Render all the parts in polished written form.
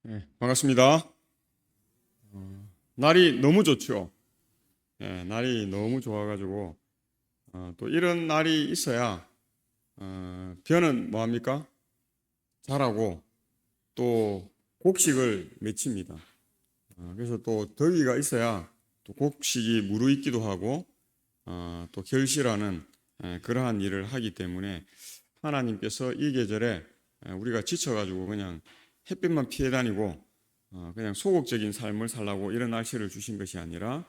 네, 반갑습니다. 날이 너무 좋죠. 날이 너무 좋아가지고 또 이런 날이 있어야 벼는 뭐 합니까? 자라고 또 곡식을 맺힙니다. 그래서 또 더위가 있어야 또 곡식이 무르익기도 하고 또 결실하는 그러한 일을 하기 때문에 하나님께서 이 계절에 우리가 지쳐가지고 그냥 햇빛만 피해 다니고 그냥 소극적인 삶을 살라고 이런 날씨를 주신 것이 아니라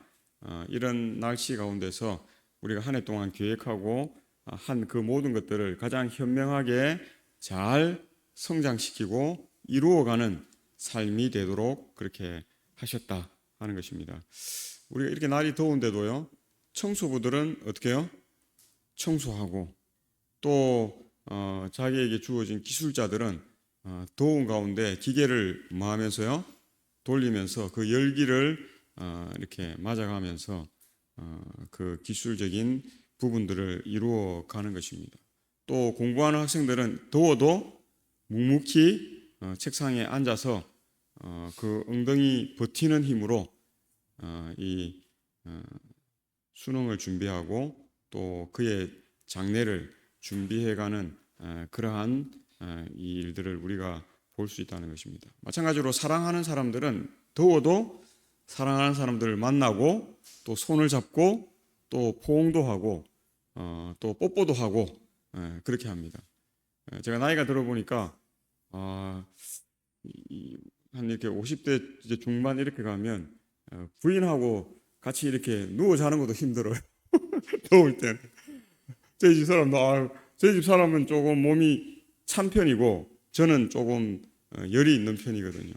이런 날씨 가운데서 우리가 한 해 동안 계획하고 한 그 모든 것들을 가장 현명하게 잘 성장시키고 이루어가는 삶이 되도록 그렇게 하셨다 하는 것입니다. 우리가 이렇게 날이 더운데도요, 청소부들은 어떻게 해요? 청소하고 또 자기에게 주어진 기술자들은 더운 가운데 기계를 뭐 하면서요? 돌리면서 그 열기를 이렇게 맞아가면서 그 기술적인 부분들을 이루어 가는 것입니다. 또 공부하는 학생들은 더워도 묵묵히 책상에 앉아서 그 엉덩이 버티는 힘으로 이 수능을 준비하고 또 그의 장래를 준비해가는 그러한 이 일들을 우리가 볼 수 있다는 것입니다. 마찬가지로 사랑하는 사람들은 더워도 사랑하는 사람들을 만나고 또 손을 잡고 또 포옹도 하고 또 뽀뽀도 하고 그렇게 합니다. 제가 나이가 들어보니까 한 이렇게 50대 이제 중반 이렇게 가면 부인하고 같이 이렇게 누워 자는 것도 힘들어요. 더울 때는. 저희 집 사람도 저희 집 사람은 조금 몸이 찬 편이고 저는 조금 열이 있는 편이거든요.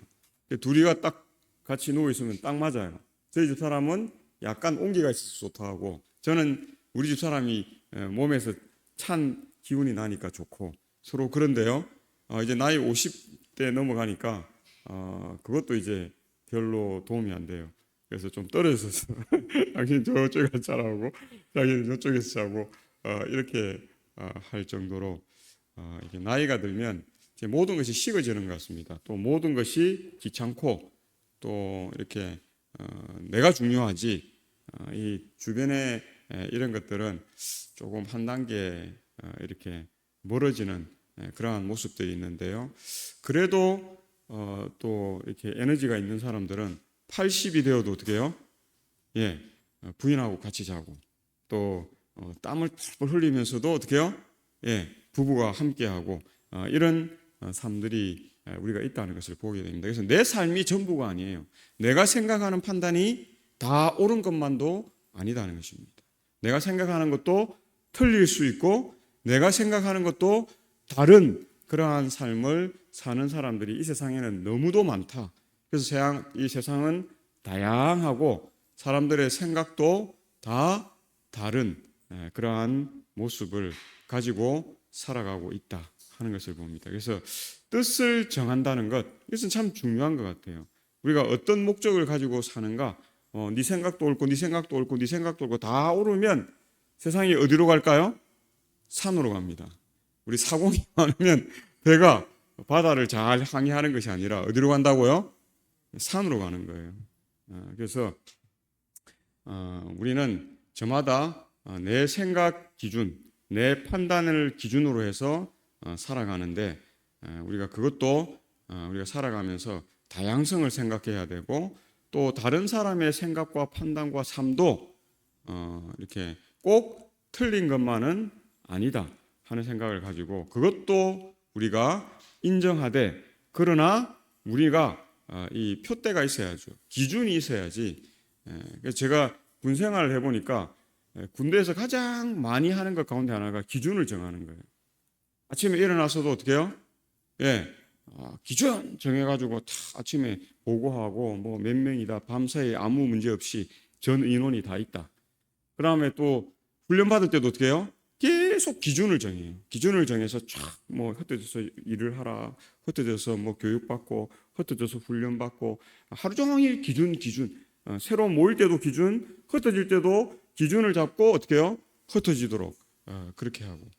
둘이가 딱 같이 누워 있으면 딱 맞아요. 저희 집 사람은 약간 온기가 있어서 좋다 하고 저는 우리 집 사람이 몸에서 찬 기운이 나니까 좋고 서로 그런데요. 이제 나이 50대 넘어가니까 그것도 이제 별로 도움이 안 돼요. 그래서 좀 떨어져서 당신 저쪽에서 자라고 자기는 저쪽에서 자고 이렇게 할 정도로 이게 나이가 들면 이제 모든 것이 식어지는 것 같습니다. 또 모든 것이 귀찮고 또 이렇게 내가 중요하지 이 주변에 이런 것들은 조금 한 단계 이렇게 멀어지는 그러한 모습들이 있는데요. 그래도 또 이렇게 에너지가 있는 사람들은 80이 되어도 어떻게 해요? 예, 부인하고 같이 자고 또 땀을 펄펄 흘리면서도 어떻게 해요? 예, 부부가 함께하고 이런 삶들이 우리가 있다는 것을 보게 됩니다. 그래서 내 삶이 전부가 아니에요. 내가 생각하는 판단이 다 옳은 것만도 아니다는 것입니다. 내가 생각하는 것도 틀릴 수 있고 내가 생각하는 것도 다른 그러한 삶을 사는 사람들이 이 세상에는 너무도 많다. 그래서 이 세상은 다양하고 사람들의 생각도 다 다른 그러한 모습을 가지고 살아가고 있다 하는 것을 봅니다. 그래서 뜻을 정한다는 것, 이것은 참 중요한 것 같아요. 우리가 어떤 목적을 가지고 사는가, 네 생각도 옳고 네 생각도 옳고 네 생각도 옳고 다 옳으면 세상이 어디로 갈까요? 산으로 갑니다. 우리 사공이 많으면 배가 바다를 잘 항해하는 것이 아니라 어디로 간다고요? 산으로 가는 거예요. 그래서 우리는 저마다 내 생각 기준, 내 판단을 기준으로 해서 살아가는데 우리가 그것도 우리가 살아가면서 다양성을 생각해야 되고 또 다른 사람의 생각과 판단과 삶도 이렇게 꼭 틀린 것만은 아니다 하는 생각을 가지고 그것도 우리가 인정하되 그러나 우리가 이 표대가 있어야죠. 기준이 있어야지. 그래서 제가 군 생활을 해보니까 군대에서 가장 많이 하는 것 가운데 하나가 기준을 정하는 거예요. 아침에 일어나서도 어떻게 해요? 예, 기준 정해가지고 다 아침에 보고하고 뭐 몇 명이다 밤사이에 아무 문제 없이 전 인원이 다 있다. 그 다음에 또 훈련 받을 때도 어떻게 해요? 계속 기준을 정해요. 기준을 정해서 쫙 뭐 흩어져서 일을 하라, 흩어져서 뭐 교육받고, 흩어져서 훈련받고 하루 종일 기준. 새로 모일 때도 기준, 흩어질 때도 기준을 잡고 어떻게 해요? 흩어지도록 그렇게 하고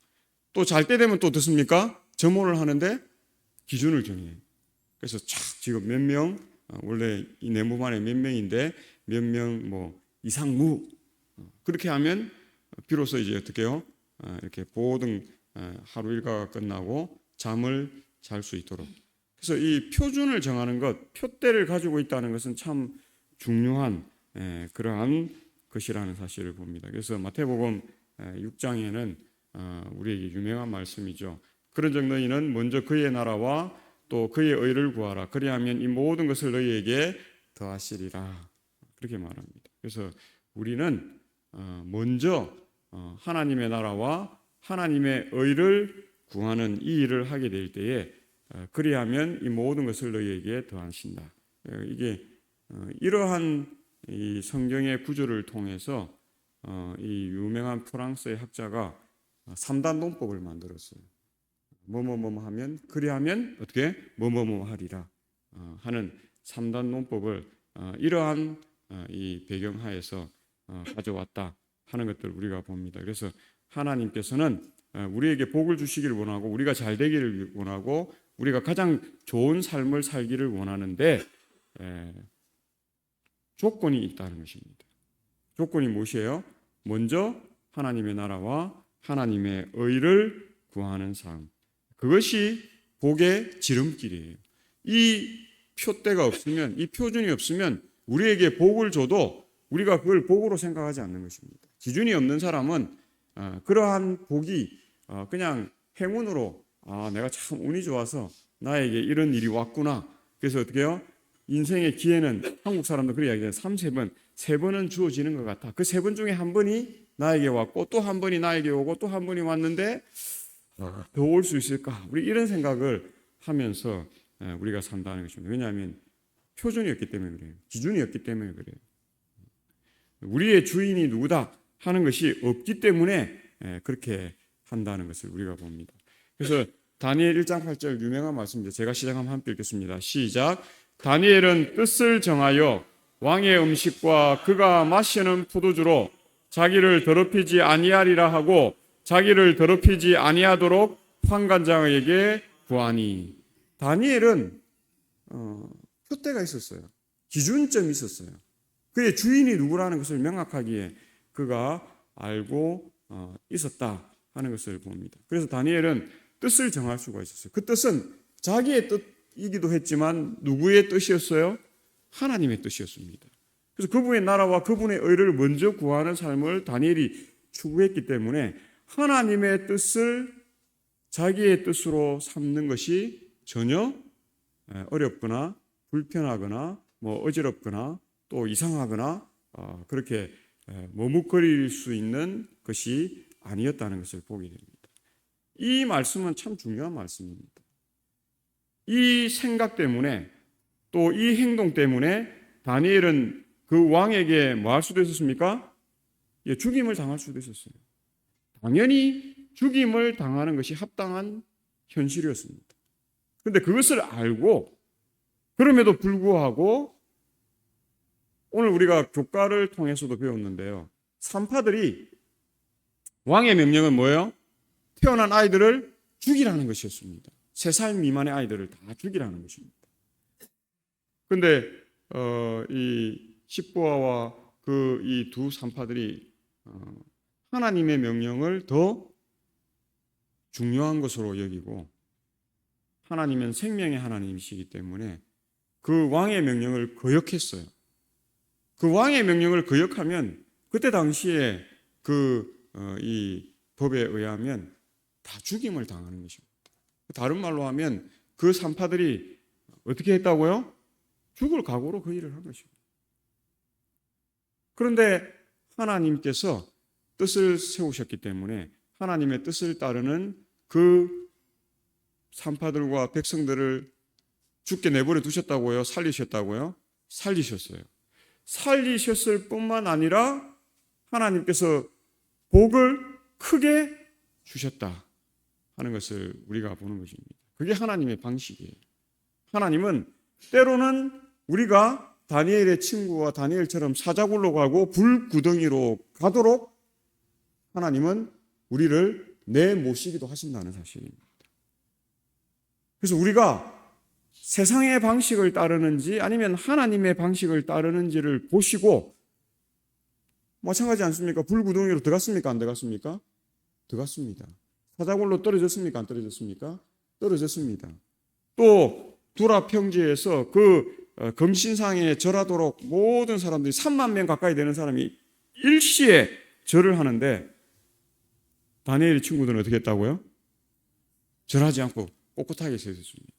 또 잘 때 되면 또 어떻습니까? 점호를 하는데 기준을 정해요. 그래서 착 지금 몇 명, 원래 이 네모만에 몇 명인데 몇 명 뭐 이상무 그렇게 하면 비로소 이제 어떻게 해요? 이렇게 모든 하루 일과가 끝나고 잠을 잘 수 있도록. 그래서 이 표준을 정하는 것, 표대를 가지고 있다는 것은 참 중요한 그러한 것이라는 사실을 봅니다. 그래서 마태복음 6장에는 우리에게 유명한 말씀이죠. 그런즉 너희는 먼저 그의 나라와 또 그의 의를 구하라. 그리하면 이 모든 것을 너희에게 더하시리라. 그렇게 말합니다. 그래서 우리는 먼저 하나님의 나라와 하나님의 의를 구하는 이 일을 하게 될 때에 그리하면 이 모든 것을 너희에게 더하신다. 이게 이러한 이 성경의 구조를 통해서 이 유명한 프랑스의 학자가 3단 논법을 만들었어요. 뭐뭐뭐 하면 그리하면 어떻게 뭐뭐뭐 하리라 하는 3단 논법을 이러한 이 배경하에서 가져왔다 하는 것들을 우리가 봅니다. 그래서 하나님께서는 우리에게 복을 주시기를 원하고 우리가 잘 되기를 원하고 우리가 가장 좋은 삶을 살기를 원하는데 조건이 있다는 것입니다. 조건이 무엇이에요? 먼저 하나님의 나라와 하나님의 의를 구하는 삶. 그것이 복의 지름길이에요. 이 표대가 없으면, 이 표준이 없으면 우리에게 복을 줘도 우리가 그걸 복으로 생각하지 않는 것입니다. 기준이 없는 사람은 그러한 복이 그냥 행운으로 내가 참 운이 좋아서 나에게 이런 일이 왔구나. 그래서 어떻게 해요? 인생의 기회는 한국 사람도 그렇게 이야기해요. 3-3번, 3번은 주어지는 것 같아. 그 3번 중에 한 번이 나에게 왔고 또 한 번이 나에게 오고 또 한 번이 왔는데 더 올 수 있을까? 우리 이런 생각을 하면서 우리가 산다는 것입니다. 왜냐하면 표준이었기 때문에 그래요. 기준이었기 때문에 그래요. 우리의 주인이 누구다 하는 것이 없기 때문에 그렇게 한다는 것을 우리가 봅니다. 그래서 다니엘 1장 8절 유명한 말씀입니다. 제가 시작하면 함께 읽겠습니다. 시작. 다니엘은 뜻을 정하여 왕의 음식과 그가 마시는 포도주로 자기를 더럽히지 아니하리라 하고 자기를 더럽히지 아니하도록 환관장에게 구하니. 다니엘은 표대가 있었어요. 기준점이 있었어요. 그의 주인이 누구라는 것을 명확하게 그가 알고 있었다 하는 것을 봅니다. 그래서 다니엘은 뜻을 정할 수가 있었어요. 그 뜻은 자기의 뜻이기도 했지만 누구의 뜻이었어요? 하나님의 뜻이었습니다. 그래서 그분의 나라와 그분의 의를 먼저 구하는 삶을 다니엘이 추구했기 때문에 하나님의 뜻을 자기의 뜻으로 삼는 것이 전혀 어렵거나 불편하거나 어지럽거나 또 이상하거나 그렇게 머뭇거릴 수 있는 것이 아니었다는 것을 보게 됩니다. 이 말씀은 참 중요한 말씀입니다. 이 생각 때문에 또 이 행동 때문에 다니엘은 그 왕에게 뭐 할 수도 있었습니까? 죽임을 당할 수도 있었어요. 당연히 죽임을 당하는 것이 합당한 현실이었습니다. 그런데 그것을 알고 그럼에도 불구하고 오늘 우리가 교과를 통해서도 배웠는데요. 산파들이 왕의 명령은 뭐예요? 태어난 아이들을 죽이라는 것이었습니다. 3살 미만의 아이들을 다 죽이라는 것입니다. 그런데 이 십부아와 그 이 두 산파들이 하나님의 명령을 더 중요한 것으로 여기고 하나님은 생명의 하나님이시기 때문에 그 왕의 명령을 거역했어요. 그 왕의 명령을 거역하면 그때 당시에 이 법에 의하면 다 죽임을 당하는 것입니다. 다른 말로 하면 그 산파들이 어떻게 했다고요? 죽을 각오로 그 일을 한 것입니다. 그런데 하나님께서 뜻을 세우셨기 때문에 하나님의 뜻을 따르는 그 산파들과 백성들을 죽게 내버려 두셨다고요? 살리셨다고요? 살리셨어요. 살리셨을 뿐만 아니라 하나님께서 복을 크게 주셨다 하는 것을 우리가 보는 것입니다. 그게 하나님의 방식이에요. 하나님은 때로는 우리가 다니엘의 친구와 다니엘처럼 사자굴로 가고 불구덩이로 가도록 하나님은 우리를 내모시기도 하신다는 사실입니다. 그래서 우리가 세상의 방식을 따르는지 아니면 하나님의 방식을 따르는지를 보시고, 마찬가지 않습니까? 불구덩이로 들어갔습니까? 안 들어갔습니까? 들어갔습니다. 사자굴로 떨어졌습니까? 안 떨어졌습니까? 떨어졌습니다. 또 두라 평지에서 그 금신상에 절하도록 모든 사람들이 3만 명 가까이 되는 사람이 일시에 절을 하는데, 다니엘의 친구들은 어떻게 했다고요? 절하지 않고 꼿꼿하게 서 있었습니다.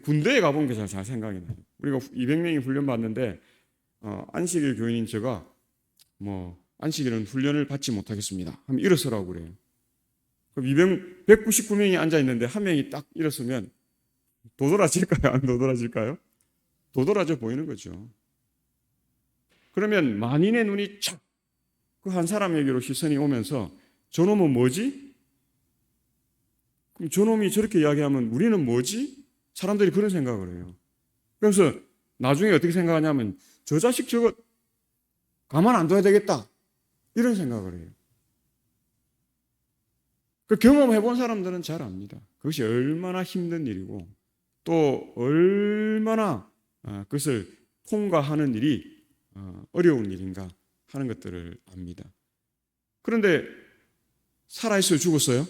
군대에 가본 게 잘 생각이 나요. 우리가 200명이 훈련 받는데 안식일 교인인 제가 안식일은 훈련을 받지 못하겠습니다 하면 일어서라고 그래요. 그럼 199명이 앉아 있는데 한 명이 딱 일어서면 도드라질까요? 안 도드라질까요? 도드라져 보이는 거죠. 그러면 만인의 눈이 착 그 한 사람에게로 시선이 오면서 저놈은 뭐지? 그럼 저놈이 저렇게 이야기하면 우리는 뭐지? 사람들이 그런 생각을 해요. 그래서 나중에 어떻게 생각하냐면 저 자식 저거 가만 안 둬야 되겠다 이런 생각을 해요. 그 경험해 본 사람들은 잘 압니다. 그것이 얼마나 힘든 일이고 또 얼마나 그것을 통과하는 일이 어려운 일인가 하는 것들을 압니다. 그런데 살아있어요? 죽었어요?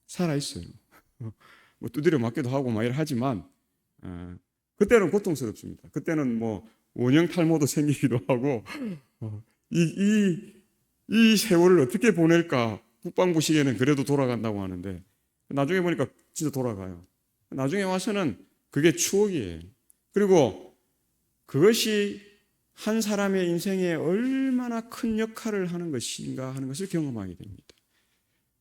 살아있어요. 뭐 두드려 맞기도 하고 막 이래 하지만 그때는 고통스럽습니다. 그때는 원형 탈모도 생기기도 하고 이 세월을 어떻게 보낼까. 국방부 시계는 그래도 돌아간다고 하는데 나중에 보니까 진짜 돌아가요. 나중에 와서는 그게 추억이에요. 그리고 그것이 한 사람의 인생에 얼마나 큰 역할을 하는 것인가 하는 것을 경험하게 됩니다.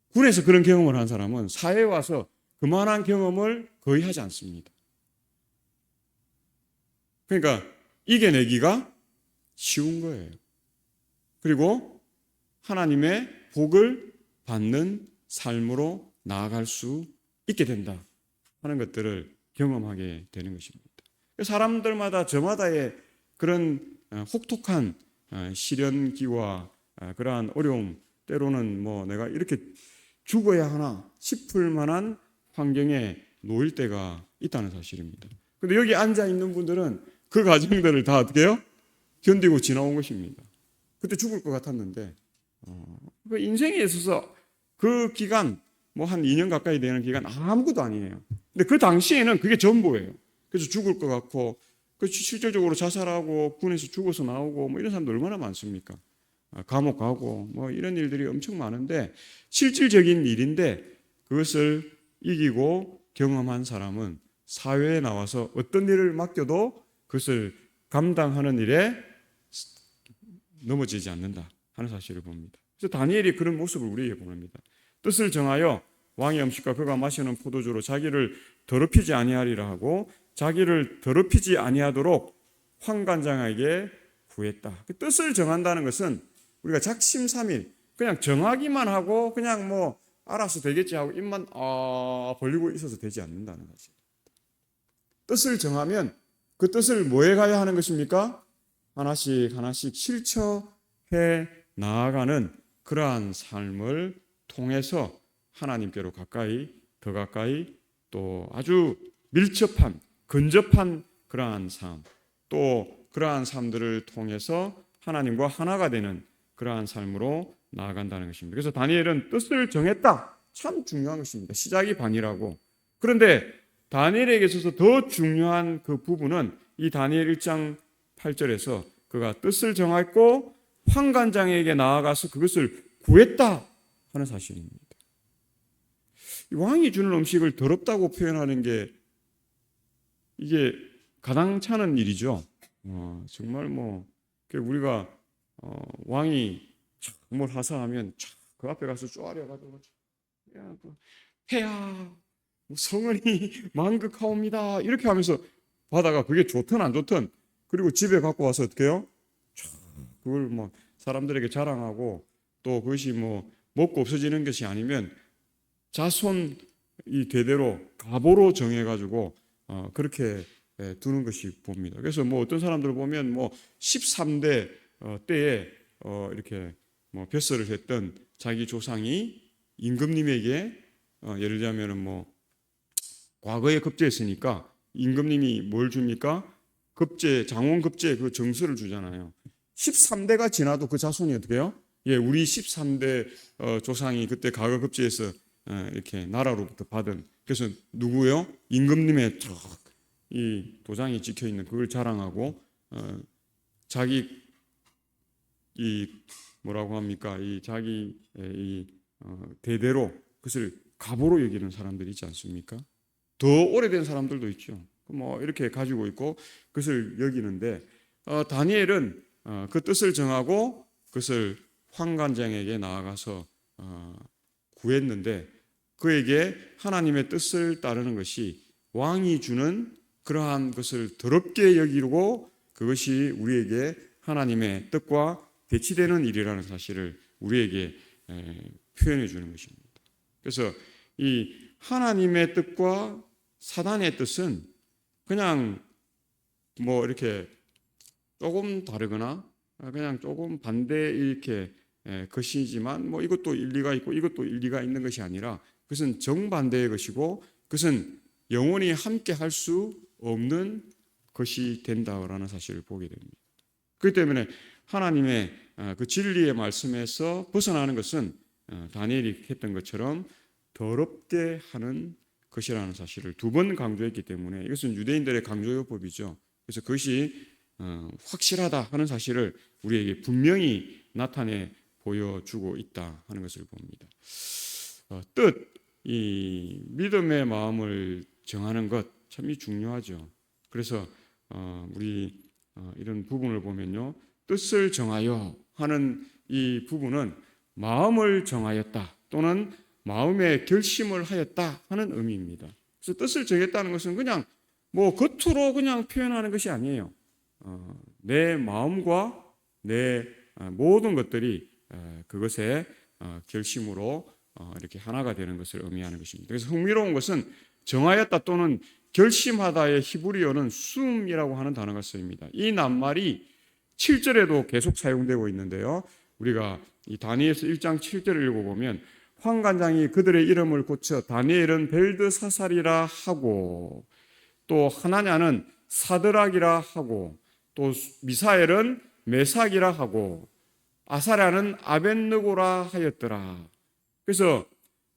군에서 그런 경험을 한 사람은 사회에 와서 그만한 경험을 거의 하지 않습니다. 그러니까 이겨내기가 쉬운 거예요. 그리고 하나님의 복을 받는 삶으로 나아갈 수 있게 된다 하는 것들을 경험하게 되는 것입니다. 사람들마다 저마다의 그런 혹독한 시련기와 그러한 어려움, 때로는 내가 이렇게 죽어야 하나 싶을 만한 환경에 놓일 때가 있다는 사실입니다. 그런데 여기 앉아 있는 분들은 그 과정들을 다 어떻게 해요? 견디고 지나온 것입니다. 그때 죽을 것 같았는데 그 인생에 있어서 그 기간 한 2년 가까이 되는 기간 아무것도 아니에요. 근데 그 당시에는 그게 전부예요. 그래서 죽을 것 같고 실질적으로 자살하고 군에서 죽어서 나오고 이런 사람들 얼마나 많습니까? 감옥 가고 이런 일들이 엄청 많은데 실질적인 일인데 그것을 이기고 경험한 사람은 사회에 나와서 어떤 일을 맡겨도 그것을 감당하는 일에 넘어지지 않는다 하는 사실을 봅니다. 그래서 다니엘이 그런 모습을 우리에게 보냅니다. 뜻을 정하여 왕의 음식과 그가 마시는 포도주로 자기를 더럽히지 아니하리라 하고 자기를 더럽히지 아니하도록 환관장에게 구했다. 그 뜻을 정한다는 것은 우리가 작심삼일 그냥 정하기만 하고 그냥 알아서 되겠지 하고 입만 벌리고 있어서 되지 않는다는 거지. 뜻을 정하면 그 뜻을 뭐에 가야 하는 것입니까? 하나씩 하나씩 실천해 나아가는 그러한 삶을 통해서 하나님께로 더 가까이 또 아주 밀접한 근접한 그러한 삶, 또 그러한 삶들을 통해서 하나님과 하나가 되는 그러한 삶으로 나아간다는 것입니다. 그래서 다니엘은 뜻을 정했다. 참 중요한 것입니다. 시작이 반이라고. 그런데 다니엘에게 있어서 더 중요한 그 부분은 이 다니엘 1장 8절에서 그가 뜻을 정했고 환관장에게 나아가서 그것을 구했다 하는 사실입니다. 왕이 주는 음식을 더럽다고 표현하는 게 이게 가당찮은 일이죠. 정말 우리가 왕이 뭘 하사하면 그 앞에 가서 쪼아려가지고 폐하 성은이 만극하옵니다 이렇게 하면서 바다가 그게 좋든 안 좋든 그리고 집에 갖고 와서 어떻게 해요? 그걸 사람들에게 자랑하고 또 그것이 먹고 없어지는 것이 아니면 자손 이 대대로 가보로 정해가지고 그렇게 두는 것이 봅니다. 그래서 어떤 사람들 보면 13대 때에 이렇게 뱃설을 했던 자기 조상이 임금님에게 예를 들자면은 과거에 급제했으니까 임금님이 뭘 줍니까? 급제, 장원급제 그 정서를 주잖아요. 13대가 지나도 그 자손이 어떻게 해요? 예, 우리 13대 조상이 그때 가거급제에서 이렇게 나라로부터 받은, 그래서 누구요? 임금님의 이 도장이 찍혀 있는 그걸 자랑하고 자기 이 뭐라고 합니까? 이 자기 이 대대로 그것을 가보로 여기는 사람들이 있지 않습니까? 더 오래된 사람들도 있죠. 뭐 이렇게 가지고 있고 그것을 여기는데 다니엘은 그 뜻을 정하고 그것을 환관장에게 나아가서 구했는데 그에게 하나님의 뜻을 따르는 것이 왕이 주는 그러한 것을 더럽게 여기고 그것이 우리에게 하나님의 뜻과 대치되는 일이라는 사실을 우리에게 표현해 주는 것입니다. 그래서 이 하나님의 뜻과 사단의 뜻은 그냥 뭐 이렇게 조금 다르거나 그냥 조금 반대 이렇게 것이지만 뭐 이것도 일리가 있고 이것도 일리가 있는 것이 아니라 그것은 정반대의 것이고 그것은 영원히 함께 할 수 없는 것이 된다라는 사실을 보게 됩니다. 그렇기 때문에 하나님의 그 진리의 말씀에서 벗어나는 것은 다니엘이 했던 것처럼 더럽게 하는 것이라는 사실을 두 번 강조했기 때문에 이것은 유대인들의 강조요법이죠. 그래서 그것이 확실하다 하는 사실을 우리에게 분명히 나타내 보여주고 있다 하는 것을 봅니다. 뜻, 이 믿음의 마음을 정하는 것 참이 중요하죠. 그래서 우리 이런 부분을 보면요, 뜻을 정하여 하는 이 부분은 마음을 정하였다 또는 마음의 결심을 하였다 하는 의미입니다. 그래서 뜻을 정했다는 것은 그냥 뭐 겉으로 그냥 표현하는 것이 아니에요. 내 마음과 내 모든 것들이 그것의 결심으로 이렇게 하나가 되는 것을 의미하는 것입니다. 그래서 흥미로운 것은 정하였다 또는 결심하다의 히브리어는 숨이라고 하는 단어가 쓰입니다. 이 낱말이 7절에도 계속 사용되고 있는데요. 우리가 이 다니엘서 1장 7절을 읽어보면 환관장이 그들의 이름을 고쳐 다니엘은 벨드사살이라 하고 또 하나냐는 사드락이라 하고 또 미사엘은 메삭이라 하고 아사랴는 아벳느고라 하였더라. 그래서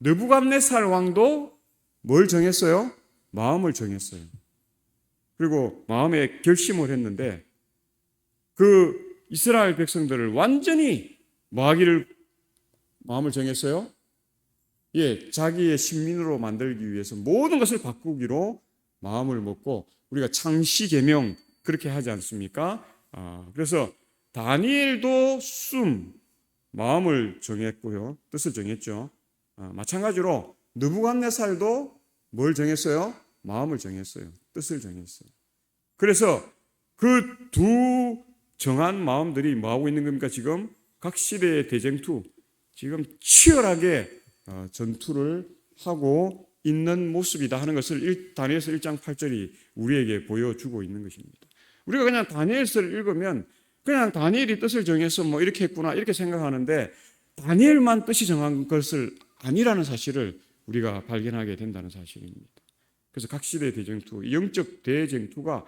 느부갓네살 왕도 뭘 정했어요? 마음을 정했어요. 그리고 마음에 결심을 했는데 그 이스라엘 백성들을 완전히 뭐하기를 마음을 정했어요? 예, 자기의 신민으로 만들기 위해서 모든 것을 바꾸기로 마음을 먹고 우리가 창시계명 그렇게 하지 않습니까? 그래서 다니엘도 마음을 정했고요. 뜻을 정했죠. 마찬가지로 느부갓네살도 뭘 정했어요? 마음을 정했어요. 뜻을 정했어요. 그래서 그 두 정한 마음들이 뭐하고 있는 겁니까? 지금 각 시대의 대쟁투, 지금 치열하게 전투를 하고 있는 모습이다 하는 것을 다니엘서 1장 8절이 우리에게 보여주고 있는 것입니다. 우리가 그냥 다니엘서를 읽으면 그냥 다니엘이 뜻을 정해서 뭐 이렇게 했구나 이렇게 생각하는데 다니엘만 뜻이 정한 것을 아니라는 사실을 우리가 발견하게 된다는 사실입니다. 그래서 각 시대의 대쟁투, 영적 대쟁투가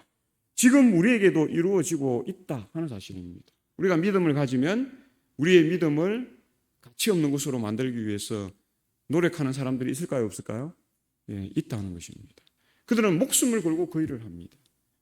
지금 우리에게도 이루어지고 있다 하는 사실입니다. 우리가 믿음을 가지면 우리의 믿음을 가치 없는 것으로 만들기 위해서 노력하는 사람들이 있을까요? 없을까요? 예, 있다는 것입니다. 그들은 목숨을 걸고 그 일을 합니다.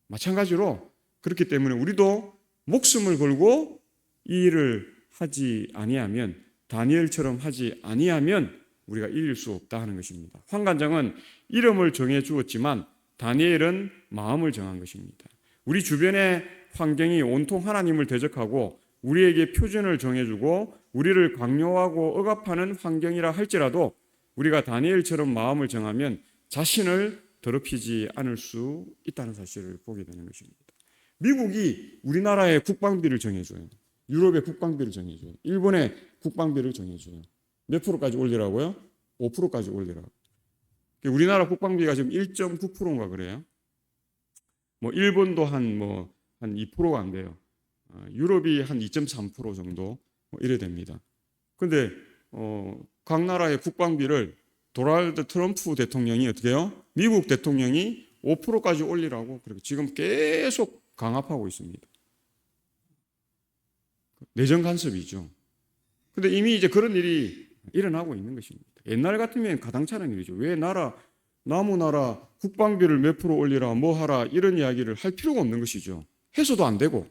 마찬가지로 그렇기 때문에 우리도 목숨을 걸고 이 일을 하지 아니하면 다니엘처럼 하지 아니하면 우리가 이길 수 없다 하는 것입니다. 환관장은 이름을 정해 주었지만 다니엘은 마음을 정한 것입니다. 우리 주변의 환경이 온통 하나님을 대적하고 우리에게 표준을 정해주고 우리를 강요하고 억압하는 환경이라 할지라도 우리가 다니엘처럼 마음을 정하면 자신을 더럽히지 않을 수 있다는 사실을 보게 되는 것입니다. 미국이 우리나라의 국방비를 정해줘요. 유럽의 국방비를 정해줘요. 일본의 국방비를 정해줘요. 몇 프로까지 올리라고요? 5%까지 올리라고. 우리나라 국방비가 지금 1.9%인가 그래요. 뭐 일본도 한 2%가 안 돼요. 유럽이 한 2.3% 정도 이래 됩니다. 근데 각 나라의 국방비를 도널드 트럼프 대통령이 어떻게 해요? 미국 대통령이 5%까지 올리라고 그렇게 지금 계속 강압하고 있습니다. 내정 간섭이죠. 근데 이미 이제 그런 일이 일어나고 있는 것입니다. 옛날 같으면 가당찮은 일이죠. 왜 남의 나라 국방비를 몇 프로 올리라, 뭐 하라, 이런 이야기를 할 필요가 없는 것이죠. 해서도 안 되고.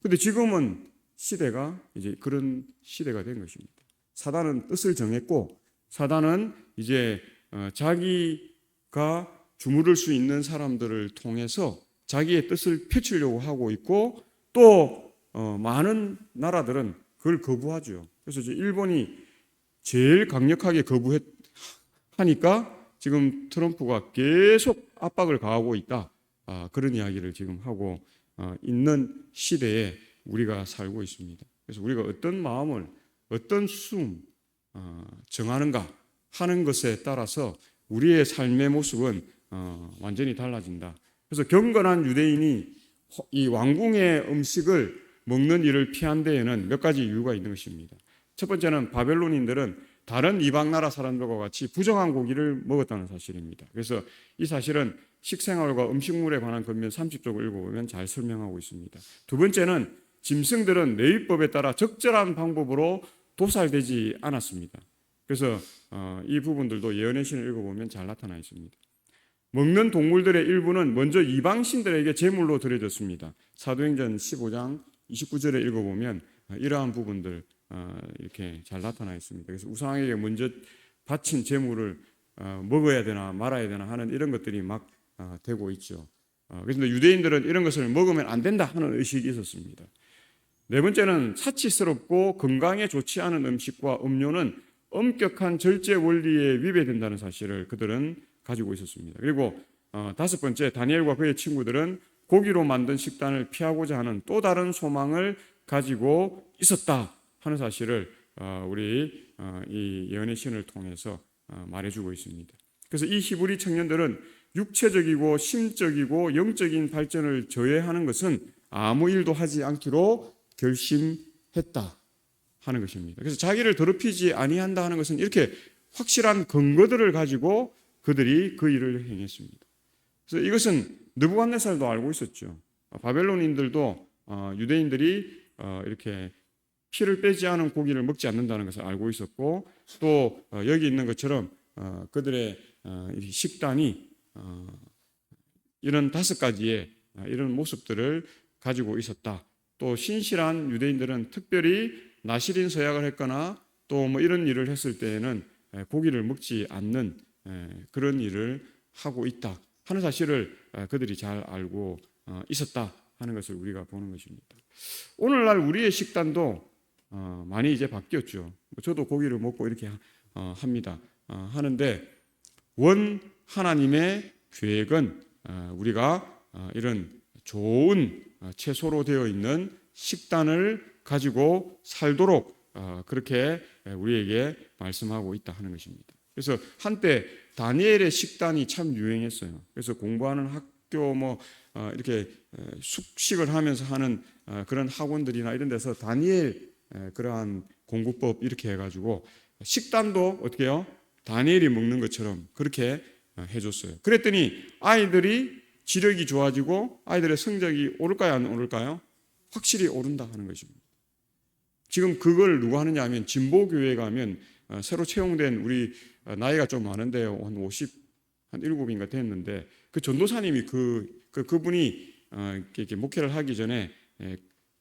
근데 지금은 시대가 이제 그런 시대가 된 것입니다. 사단은 뜻을 정했고, 사단은 이제 자기가 주무를 수 있는 사람들을 통해서 자기의 뜻을 펼치려고 하고 있고, 또 많은 나라들은 그걸 거부하죠. 그래서 이제 일본이 제일 강력하게 거부하니까 지금 트럼프가 계속 압박을 가하고 있다. 그런 이야기를 지금 하고 있는 시대에 우리가 살고 있습니다. 그래서 우리가 어떤 마음을, 어떤 수um 정하는가 하는 것에 따라서 우리의 삶의 모습은 완전히 달라진다. 그래서 경건한 유대인이 이 왕궁의 음식을 먹는 일을 피한 데에는 몇 가지 이유가 있는 것입니다. 첫 번째는 바벨론인들은 다른 이방 나라 사람들과 같이 부정한 고기를 먹었다는 사실입니다. 그래서 이 사실은 식생활과 음식물에 관한 권면 30쪽을 읽어보면 잘 설명하고 있습니다. 두 번째는 짐승들은 레위법에 따라 적절한 방법으로 도살되지 않았습니다. 그래서 이 부분들도 예언의 신을 읽어보면 잘 나타나 있습니다. 먹는 동물들의 일부는 먼저 이방신들에게 제물로 드려졌습니다. 사도행전 15장 29절에 읽어보면 이러한 부분들 이렇게 잘 나타나 있습니다. 그래서 우상에게 먼저 바친 제물을 먹어야 되나 말아야 되나 하는 이런 것들이 막 되고 있죠. 그런데 유대인들은 이런 것을 먹으면 안 된다 하는 의식이 있었습니다. 네 번째는 사치스럽고 건강에 좋지 않은 음식과 음료는 엄격한 절제 원리에 위배된다는 사실을 그들은 가지고 있었습니다. 그리고 다섯 번째, 다니엘과 그의 친구들은 고기로 만든 식단을 피하고자 하는 또 다른 소망을 가지고 있었다 하는 사실을 우리 이 예언의 신을 통해서 말해주고 있습니다. 그래서 이 히브리 청년들은 육체적이고 심적이고 영적인 발전을 저해하는 것은 아무 일도 하지 않기로 결심했다 하는 것입니다. 그래서 자기를 더럽히지 아니한다 하는 것은 이렇게 확실한 근거들을 가지고 그들이 그 일을 행했습니다. 그래서 이것은 느부갓네살도 알고 있었죠. 바벨론인들도 유대인들이 이렇게 피를 빼지 않은 고기를 먹지 않는다는 것을 알고 있었고, 또 여기 있는 것처럼 그들의 식단이 이런 다섯 가지의 이런 모습들을 가지고 있었다. 또 신실한 유대인들은 특별히 나실인 서약을 했거나 또 뭐 이런 일을 했을 때에는 고기를 먹지 않는 그런 일을 하고 있다 하는 사실을 그들이 잘 알고 있었다 하는 것을 우리가 보는 것입니다. 오늘날 우리의 식단도 많이 이제 바뀌었죠. 저도 고기를 먹고 이렇게 합니다. 하는데 원 하나님의 계획은 우리가 이런 좋은 채소로 되어 있는 식단을 가지고 살도록 그렇게 우리에게 말씀하고 있다 하는 것입니다. 그래서 한때 다니엘의 식단이 참 유행했어요. 그래서 공부하는 학교 이렇게 숙식을 하면서 하는 그런 학원들이나 이런 데서 다니엘 그러한 공부법 이렇게 해가지고 식단도 어떻게 해요? 다니엘이 먹는 것처럼 그렇게 해줬어요. 그랬더니 아이들이 지력이 좋아지고 아이들의 성적이 오를까요? 안 오를까요? 확실히 오른다 하는 것입니다. 지금 그걸 누가 하느냐 하면 진보교회 가면 새로 채용된 우리 나이가 좀 많은데요. 한 7인가 됐는데 그 전도사님이 그분이 이렇게 목회를 하기 전에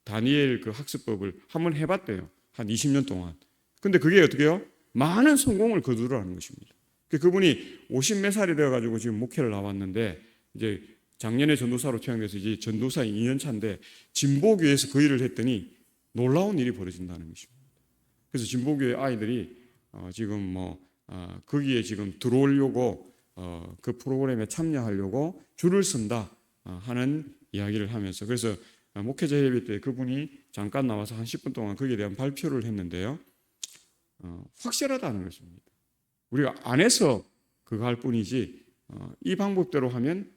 다니엘 그 학습법을 한번 해봤대요. 한 20년 동안. 근데 그게 어떻게 해요? 많은 성공을 거두라는 것입니다. 그분이 50몇 살이 되어가지고 지금 목회를 나왔는데 이제 작년에 전도사로 채용돼서 이제 전도사 2년 차인데 진보교회에서 그 일을 했더니 놀라운 일이 벌어진다는 것입니다. 그래서 진보교회 아이들이 지금 거기에 지금 들어오려고 그 프로그램에 참여하려고 줄을 선다 하는 이야기를 하면서 그래서 목회자 예배 때 그분이 잠깐 나와서 한 10분 동안 거기에 대한 발표를 했는데요. 확실하다는 것입니다. 우리가 안에서 그거 할 뿐이지 이 방법대로 하면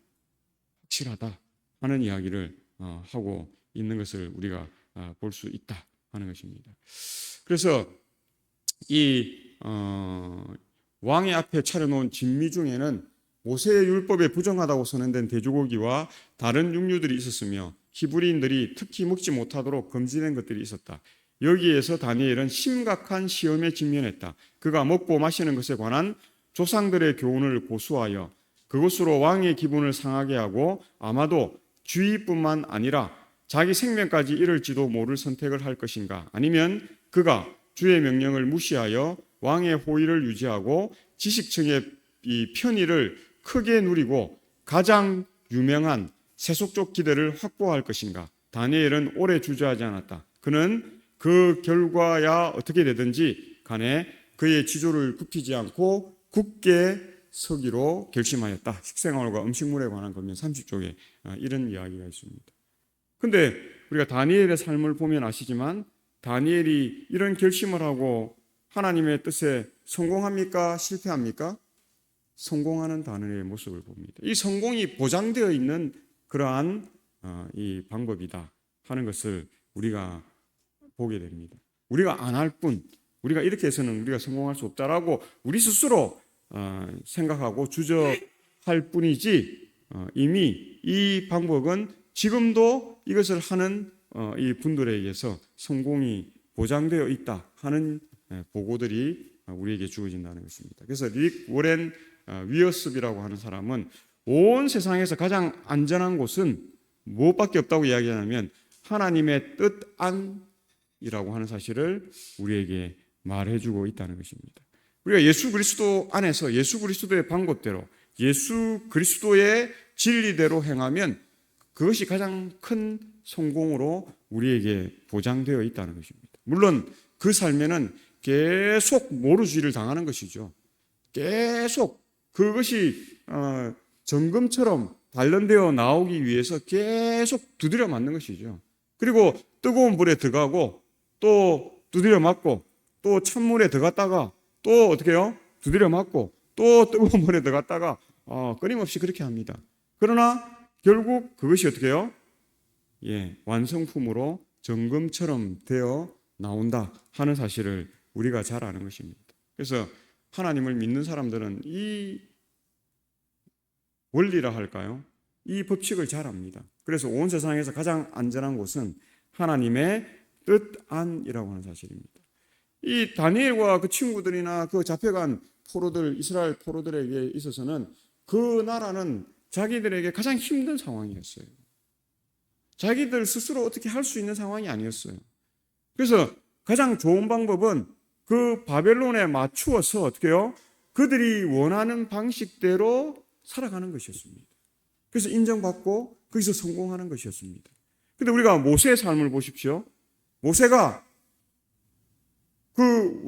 확실하다 하는 이야기를 하고 있는 것을 우리가 볼 수 있다 하는 것입니다. 그래서 이 왕의 앞에 차려놓은 진미 중에는 모세의 율법에 부정하다고 선언된 돼지고기와 다른 육류들이 있었으며 히브리인들이 특히 먹지 못하도록 금지된 것들이 있었다. 여기에서 다니엘은 심각한 시험에 직면했다. 그가 먹고 마시는 것에 관한 조상들의 교훈을 고수하여 그것으로 왕의 기분을 상하게 하고 아마도 주의뿐만 아니라 자기 생명까지 잃을지도 모를 선택을 할 것인가? 아니면 그가 주의 명령을 무시하여 왕의 호의를 유지하고 지식층의 이 편의를 크게 누리고 가장 유명한 세속적 기대를 확보할 것인가? 다니엘은 오래 주저하지 않았다. 그는 그 결과야 어떻게 되든지 간에 그의 지조를 굽히지 않고 굳게 서기로 결심하였다. 식생활과 음식물에 관한 거면 30쪽에 이런 이야기가 있습니다. 근데 우리가 다니엘의 삶을 보면 아시지만 다니엘이 이런 결심을 하고 하나님의 뜻에 성공합니까? 실패합니까? 성공하는 다니엘의 모습을 봅니다. 이 성공이 보장되어 있는 그러한 이 방법이다 하는 것을 우리가 보게 됩니다. 우리가 안 할 뿐, 우리가 이렇게 해서는 우리가 성공할 수 없다라고 우리 스스로 생각하고 주저할 뿐이지 이미 이 방법은 지금도 이것을 하는 이 분들에 의해서 성공이 보장되어 있다 하는 보고들이 우리에게 주어진다는 것입니다. 그래서 릭 워렌 위어스비라고 하는 사람은 온 세상에서 가장 안전한 곳은 무엇밖에 없다고 이야기하냐면 하나님의 뜻 안이라고 하는 사실을 우리에게 말해주고 있다는 것입니다. 우리가 예수 그리스도 안에서 예수 그리스도의 방법대로 예수 그리스도의 진리대로 행하면 그것이 가장 큰 성공으로 우리에게 보장되어 있다는 것입니다. 물론 그 삶에는 계속 모르주의를 당하는 것이죠. 계속 그것이 정금처럼 단련되어 나오기 위해서 계속 두드려 맞는 것이죠. 그리고 뜨거운 불에 들어가고 또 두드려 맞고 또 찬물에 들어갔다가 또 어떻게 해요? 두드려 맞고 또 뜨거운 물에 들어갔다가 끊임없이 그렇게 합니다. 그러나 결국 그것이 어떻게 해요? 완성품으로 정금처럼 되어 나온다 하는 사실을 우리가 잘 아는 것입니다. 그래서 하나님을 믿는 사람들은 이 원리라 할까요? 이 법칙을 잘 압니다. 그래서 온 세상에서 가장 안전한 곳은 하나님의 뜻 안이라고 하는 사실입니다. 이 다니엘과 그 친구들이나 그 잡혀간 포로들, 이스라엘 포로들에게 있어서는 그 나라는 자기들에게 가장 힘든 상황이었어요. 자기들 스스로 어떻게 할 수 있는 상황이 아니었어요. 그래서 가장 좋은 방법은 그 바벨론에 맞추어서 어떻게 해요? 그들이 원하는 방식대로 살아가는 것이었습니다. 그래서 인정받고 거기서 성공하는 것이었습니다. 그런데 우리가 모세의 삶을 보십시오. 모세가 그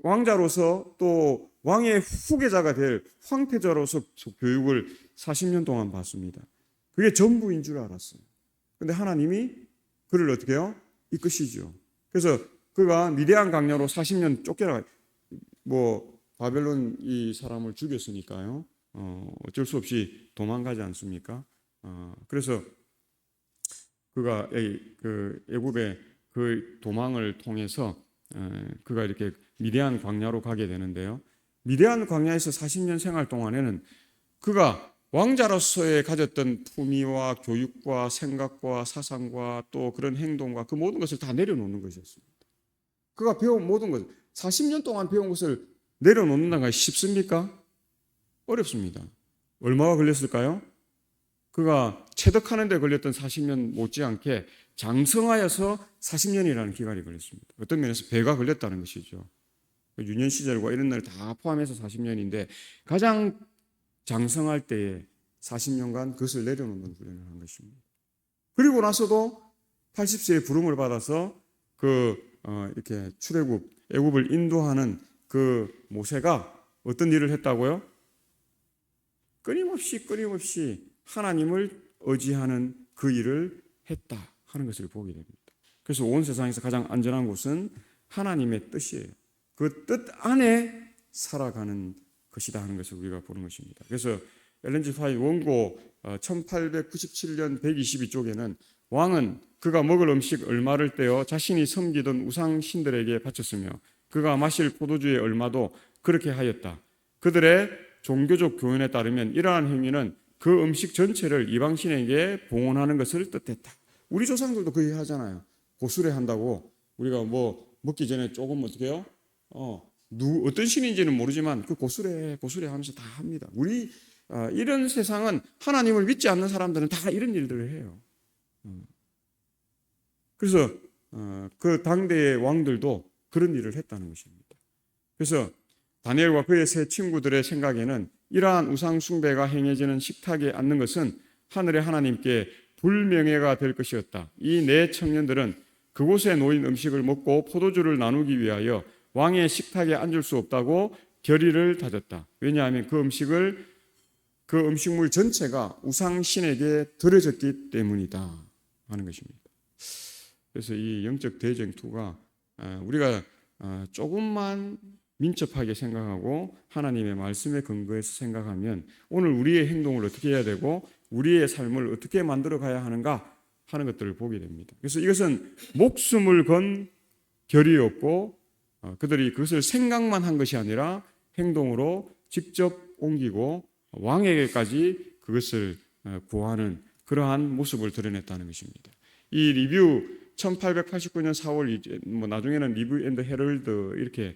왕자로서 또 왕의 후계자가 될 황태자로서 교육을 40년 동안 받습니다. 그게 전부인 줄 알았어요. 그런데 하나님이 그를 어떻게 해요? 이끄시죠. 그래서 그가 미디안 강야로 40년 쫓겨나 바벨론 이 사람을 죽였으니까요. 어쩔 수 없이 도망가지 않습니까? 그래서 그가 애굽의 그 도망을 통해서 그가 이렇게 미디안 광야로 가게 되는데요. 미디안 광야에서 40년 생활 동안에는 그가 왕자로서의 가졌던 품위와 교육과 생각과 사상과 또 그런 행동과 그 모든 것을 다 내려놓는 것이었습니다. 그가 배운 모든 것, 40년 동안 배운 것을 내려놓는다는 것이 쉽습니까? 어렵습니다. 얼마가 걸렸을까요? 그가 체득하는 데 걸렸던 40년 못지않게 장성하여서 40년이라는 기간이 걸렸습니다. 어떤 면에서 배가 걸렸다는 것이죠. 유년 시절과 이런 날 다 포함해서 40년인데 가장 장성할 때에 40년간 그것을 내려놓는 훈련을 한 것입니다. 그리고 나서도 80세에 부름을 받아서 이렇게 출애굽, 애굽을 인도하는 그 모세가 어떤 일을 했다고요? 끊임없이 하나님을 의지하는 그 일을 했다 하는 것을 보게 됩니다. 그래서 온 세상에서 가장 안전한 곳은 하나님의 뜻이에요. 그 뜻 안에 살아가는 것이다 하는 것을 우리가 보는 것입니다. 그래서 엘렌 G. 화이트 원고 1897년 122쪽에는 왕은 그가 먹을 음식 얼마를 떼어 자신이 섬기던 우상 신들에게 바쳤으며 그가 마실 포도주의 얼마도 그렇게 하였다. 그들의 종교적 교훈에 따르면 이러한 행위는 그 음식 전체를 이방신에게 봉헌하는 것을 뜻했다. 우리 조상들도 그 얘기 하잖아요. 고수레 한다고 우리가 뭐 먹기 전에 조금 어떻게 해요? 어떤 신인지는 모르지만 그 고수레 하면서 다 합니다. 우리 이런 세상은 하나님을 믿지 않는 사람들은 다 이런 일들을 해요. 그래서 그 당대의 왕들도 그런 일을 했다는 것입니다. 그래서 다니엘과 그의 세 친구들의 생각에는 이러한 우상 숭배가 행해지는 식탁에 앉는 것은 하늘의 하나님께 불명예가 될 것이었다. 이 네 청년들은 그곳에 놓인 음식을 먹고 포도주를 나누기 위하여 왕의 식탁에 앉을 수 없다고 결의를 다졌다. 왜냐하면 그 음식물 전체가 우상신에게 드려졌기 때문이다 하는 것입니다. 그래서 이 영적 대쟁투가 우리가 조금만 민첩하게 생각하고 하나님의 말씀에 근거해서 생각하면 오늘 우리의 행동을 어떻게 해야 되고 우리의 삶을 어떻게 만들어 가야 하는가 하는 것들을 보게 됩니다. 그래서 이것은 목숨을 건 결의였고 그들이 그것을 생각만 한 것이 아니라 행동으로 직접 옮기고 왕에게까지 그것을 구하는 그러한 모습을 드러냈다는 것입니다. 이 리뷰 1889년 4월 나중에는 리뷰 앤드 헤럴드 이렇게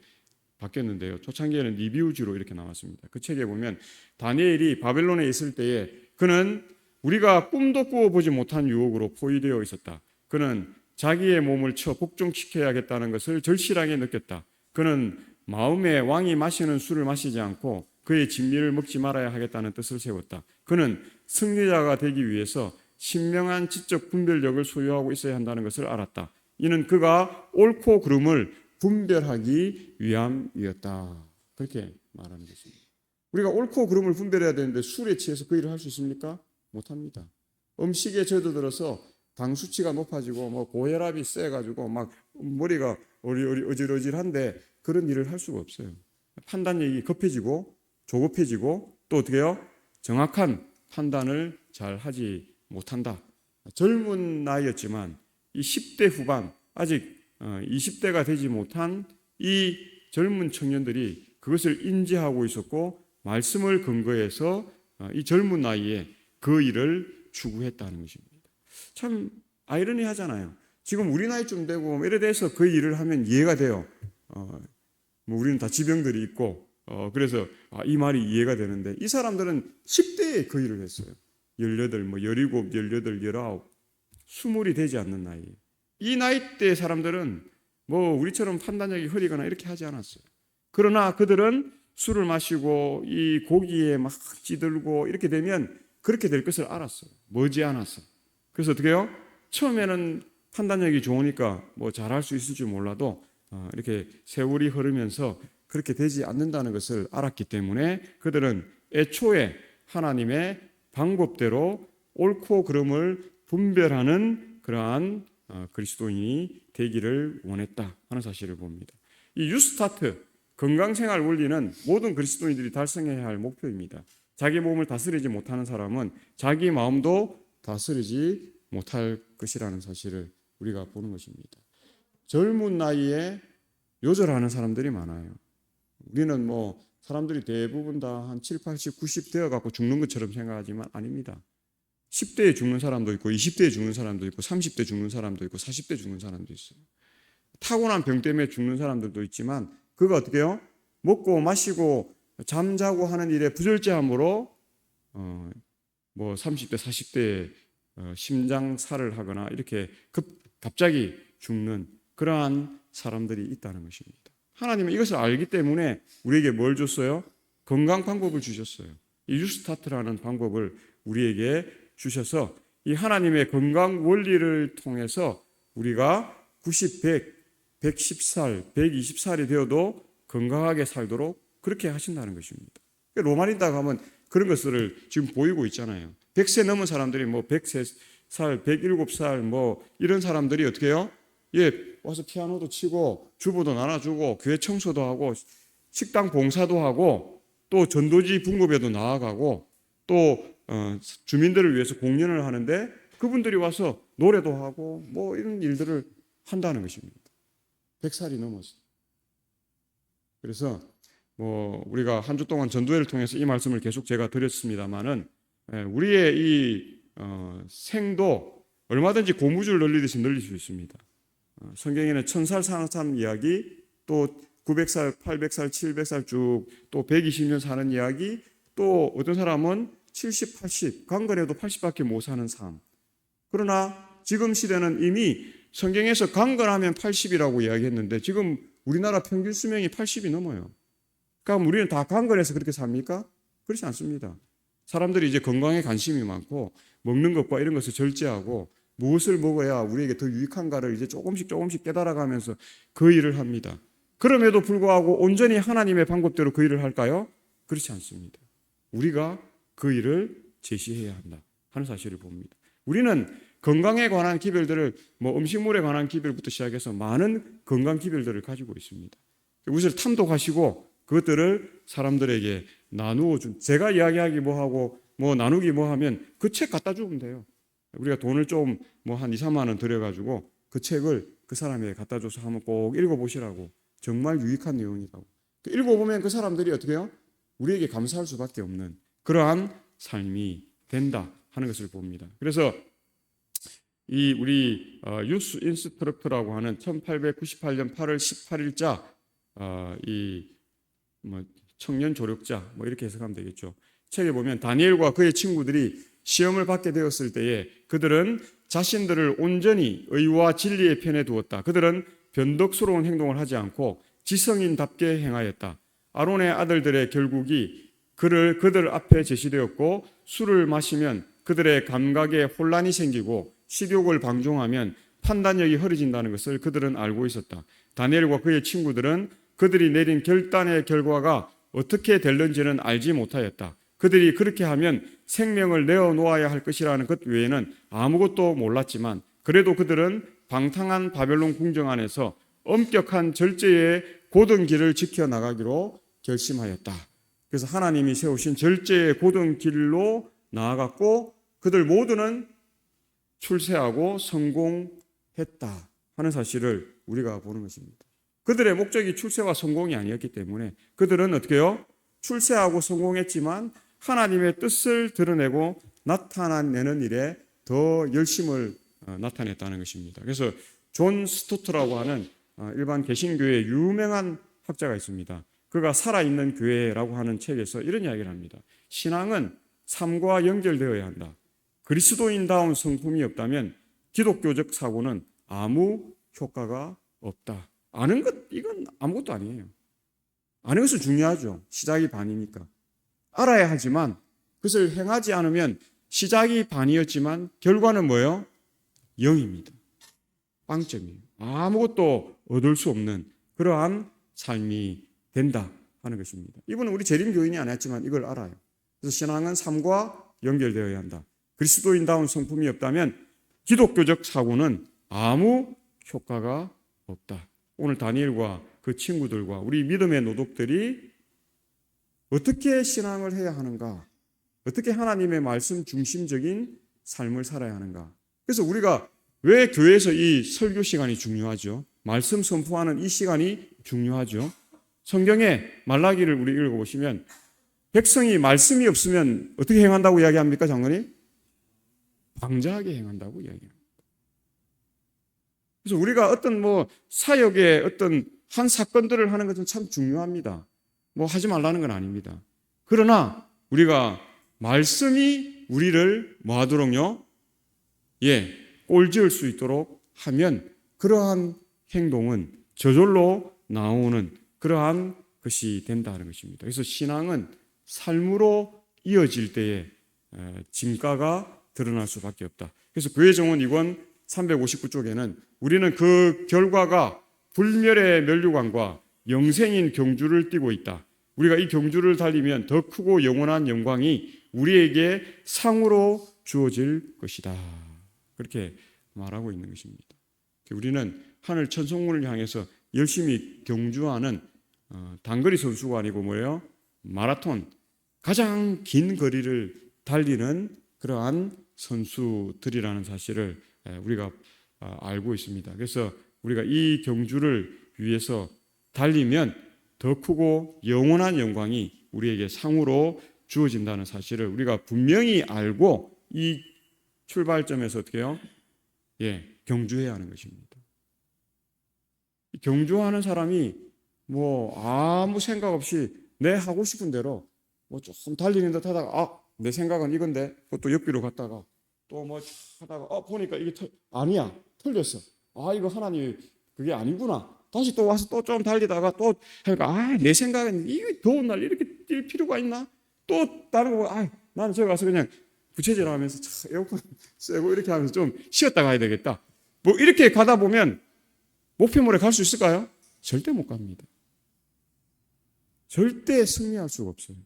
바뀌었는데요. 초창기에는 리뷰지로 이렇게 나왔습니다. 그 책에 보면 다니엘이 바벨론에 있을 때에 그는 우리가 꿈도 꾸어보지 못한 유혹으로 포위되어 있었다. 그는 자기의 몸을 쳐 복종시켜야겠다는 것을 절실하게 느꼈다. 그는 마음에 왕이 마시는 술을 마시지 않고 그의 진미를 먹지 말아야 하겠다는 뜻을 세웠다. 그는 승리자가 되기 위해서 신명한 지적 분별력을 소유하고 있어야 한다는 것을 알았다. 이는 그가 옳고 그름을 분별하기 위함이었다. 그렇게 말하는 것입니다. 우리가 옳고 그름을 분별해야 되는데 술에 취해서 그 일을 할 수 있습니까? 못합니다. 음식에 젖어들어서 당 수치가 높아지고 고혈압이 세가지고 막 머리가 어질어질한데 그런 일을 할 수가 없어요. 판단력이 급해지고 조급해지고 또 어떻게 해요? 정확한 판단을 잘 하지 못한다. 젊은 나이였지만 이 10대 후반 아직 20대가 되지 못한 이 젊은 청년들이 그것을 인지하고 있었고 말씀을 근거해서 이 젊은 나이에 그 일을 추구했다는 것입니다. 참 아이러니하잖아요. 지금 우리 나이쯤 되고 이래 돼서 그 일을 하면 이해가 돼요. 우리는 다 지병들이 있고 그래서 이 말이 이해가 되는데 이 사람들은 10대에 그 일을 했어요. 18, 17, 18, 19, 20이 되지 않는 나이. 이 나이대 사람들은 우리처럼 판단력이 흐리거나 이렇게 하지 않았어요. 그러나 그들은 술을 마시고 이 고기에 막 찌들고 이렇게 되면 그렇게 될 것을 알았어요. 머지않았어. 그래서 어떻게 해요? 처음에는 판단력이 좋으니까 잘할 수 있을지 몰라도 이렇게 세월이 흐르면서 그렇게 되지 않는다는 것을 알았기 때문에 그들은 애초에 하나님의 방법대로 옳고 그름을 분별하는 그러한 그리스도인이 되기를 원했다 하는 사실을 봅니다. 이 유스타트 건강생활 원리는 모든 그리스도인들이 달성해야 할 목표입니다. 자기 몸을 다스리지 못하는 사람은 자기 마음도 다스리지 못할 것이라는 사실을 우리가 보는 것입니다. 젊은 나이에 요절하는 사람들이 많아요. 우리는 사람들이 대부분 다 한 7, 80, 90 되어갖고 죽는 것처럼 생각하지만 아닙니다. 10대에 죽는 사람도 있고 20대에 죽는 사람도 있고 30대 죽는 사람도 있고 40대 죽는 사람도 있어요. 타고난 병 때문에 죽는 사람들도 있지만 그거 어떻게 해요? 먹고 마시고 잠자고 하는 일에 부절제함으로 30대 40대에 심장살을 하거나 이렇게 갑자기 죽는 그러한 사람들이 있다는 것입니다. 하나님은 이것을 알기 때문에 우리에게 뭘 줬어요? 건강 방법을 주셨어요. 이 유스타트라는 방법을 우리에게 주셔서 이 하나님의 건강 원리를 통해서 우리가 90, 100, 110살, 120살이 되어도 건강하게 살도록 그렇게 하신다는 것입니다. 로마린다 가면 그런 것을 지금 보이고 있잖아요. 100세 넘은 사람들이 103살, 107살 이런 사람들이 어떻게 해요? 와서 피아노도 치고 주보도 나눠주고 교회 청소도 하고 식당 봉사도 하고 또 전도지 분급에도 나아가고 또 주민들을 위해서 공연을 하는데 그분들이 와서 노래도 하고 이런 일들을 한다는 것입니다. 100살이 넘었어요. 그래서 우리가 한 주 동안 전도회를 통해서 이 말씀을 계속 제가 드렸습니다만은 우리의 이 생도 얼마든지 고무줄 늘리듯이 늘릴 수 있습니다. 성경에는 1000살 사는 사람 이야기, 또 900살, 800살, 700살 쭉 또 120년 사는 이야기, 또 어떤 사람은 70, 80, 강건해도 80밖에 못 사는 삶. 그러나 지금 시대는 이미 성경에서 강건하면 80이라고 이야기했는데 지금 우리나라 평균 수명이 80이 넘어요. 그럼 우리는 다 강건해서 그렇게 삽니까? 그렇지 않습니다. 사람들이 이제 건강에 관심이 많고 먹는 것과 이런 것을 절제하고 무엇을 먹어야 우리에게 더 유익한가를 이제 조금씩 깨달아가면서 그 일을 합니다. 그럼에도 불구하고 온전히 하나님의 방법대로 그 일을 할까요? 그렇지 않습니다. 우리가 그 일을 제시해야 한다 하는 사실을 봅니다. 우리는 건강에 관한 기별들을 음식물에 관한 기별부터 시작해서 많은 건강 기별들을 가지고 있습니다. 그것을 탐독하시고 그것들을 사람들에게 나누어 준, 제가 이야기하기 뭐하고 나누기 뭐하면 그 책 갖다 주면 돼요. 우리가 돈을 좀 한 2, 3만 원 들여가지고 그 책을 그 사람에게 갖다 줘서 한번 꼭 읽어보시라고. 정말 유익한 내용이라고. 읽어보면 그 사람들이 어떻게 해요? 우리에게 감사할 수밖에 없는 그러한 삶이 된다 하는 것을 봅니다. 그래서 이 우리 유스 인스트럭터라고 하는 1898년 8월 18일자 청년 조력자 이렇게 해석하면 되겠죠. 책에 보면 다니엘과 그의 친구들이 시험을 받게 되었을 때에 그들은 자신들을 온전히 의와 진리의 편에 두었다. 그들은 변덕스러운 행동을 하지 않고 지성인답게 행하였다. 아론의 아들들의 결국이 그들 앞에 제시되었고 술을 마시면 그들의 감각에 혼란이 생기고 식욕을 방종하면 판단력이 흐려진다는 것을 그들은 알고 있었다. 다니엘과 그의 친구들은 그들이 내린 결단의 결과가 어떻게 될는지는 알지 못하였다. 그들이 그렇게 하면 생명을 내어놓아야 할 것이라는 것 외에는 아무것도 몰랐지만 그래도 그들은 방탕한 바벨론 궁정 안에서 엄격한 절제의 고든 길을 지켜나가기로 결심하였다. 그래서 하나님이 세우신 절제의 고든 길로 나아갔고 그들 모두는 출세하고 성공했다 하는 사실을 우리가 보는 것입니다. 그들의 목적이 출세와 성공이 아니었기 때문에 그들은 어떻게 해요? 출세하고 성공했지만 하나님의 뜻을 드러내고 나타내는 일에 더 열심을 나타냈다는 것입니다. 그래서 존 스토트라고 하는 일반 개신교의 유명한 학자가 있습니다. 그가 살아있는 교회라고 하는 책에서 이런 이야기를 합니다. 신앙은 삶과 연결되어야 한다. 그리스도인다운 성품이 없다면 기독교적 사고는 아무 효과가 없다. 아는 것, 이건 아무것도 아니에요. 아는 것은 중요하죠. 시작이 반이니까. 알아야 하지만 그것을 행하지 않으면 시작이 반이었지만 결과는 뭐예요? 0입니다. 빵점이에요. 아무것도 얻을 수 없는 그러한 삶이 된다 하는 것입니다. 이분은 우리 재림교인이 아니었지만 이걸 알아요. 그래서 신앙은 삶과 연결되어야 한다. 그리스도인다운 성품이 없다면 기독교적 사고는 아무 효과가 없다. 오늘 다니엘과 그 친구들과 우리 믿음의 노독들이 어떻게 신앙을 해야 하는가? 어떻게 하나님의 말씀 중심적인 삶을 살아야 하는가? 그래서 우리가 왜 교회에서 이 설교 시간이 중요하죠? 말씀 선포하는 이 시간이 중요하죠? 성경의 말라기를 우리 읽어보시면 백성이 말씀이 없으면 어떻게 행한다고 이야기합니까, 장로님? 방자하게 행한다고 이야기합니다. 그래서 우리가 어떤 사역의 어떤 한 사건들을 하는 것은 참 중요합니다. 하지 말라는 건 아닙니다. 그러나 우리가 말씀이 우리를 하도록요? 꼴지을 수 있도록 하면 그러한 행동은 저절로 나오는 그러한 것이 된다는 것입니다. 그래서 신앙은 삶으로 이어질 때에 진가가 드러날 수밖에 없다. 그래서 교회 정원 2권 359쪽에는 우리는 그 결과가 불멸의 면류관과 영생인 경주를 띠고 있다. 우리가 이 경주를 달리면 더 크고 영원한 영광이 우리에게 상으로 주어질 것이다. 그렇게 말하고 있는 것입니다. 우리는 하늘 천성문을 향해서 열심히 경주하는 단거리 선수가 아니고 뭐예요? 마라톤, 가장 긴 거리를 달리는 그러한 선수들이라는 사실을 우리가 알고 있습니다. 그래서 우리가 이 경주를 위해서 달리면 더 크고 영원한 영광이 우리에게 상으로 주어진다는 사실을 우리가 분명히 알고 이 출발점에서 어떻게 해요? 경주해야 하는 것입니다. 경주하는 사람이 뭐 아무 생각 없이 내 하고 싶은 대로 뭐 조금 달리는 듯 하다가 내 생각은 이건데 또 옆길로 갔다가 또 뭐 하다가 보니까 이게 아니야, 틀렸어. 이거 하나님이 그게 아니구나. 다시 또 와서 또 좀 달리다가 또 하니까 내 생각은 이게 더운 날 이렇게 뛸 필요가 있나? 또 다른 거 나는 저기 가서 그냥 부채질하면서 에어컨 쐬고 이렇게 하면서 좀 쉬었다 가야 되겠다. 뭐 이렇게 가다 보면 목표물에 갈 수 있을까요? 절대 못 갑니다. 절대 승리할 수가 없어요.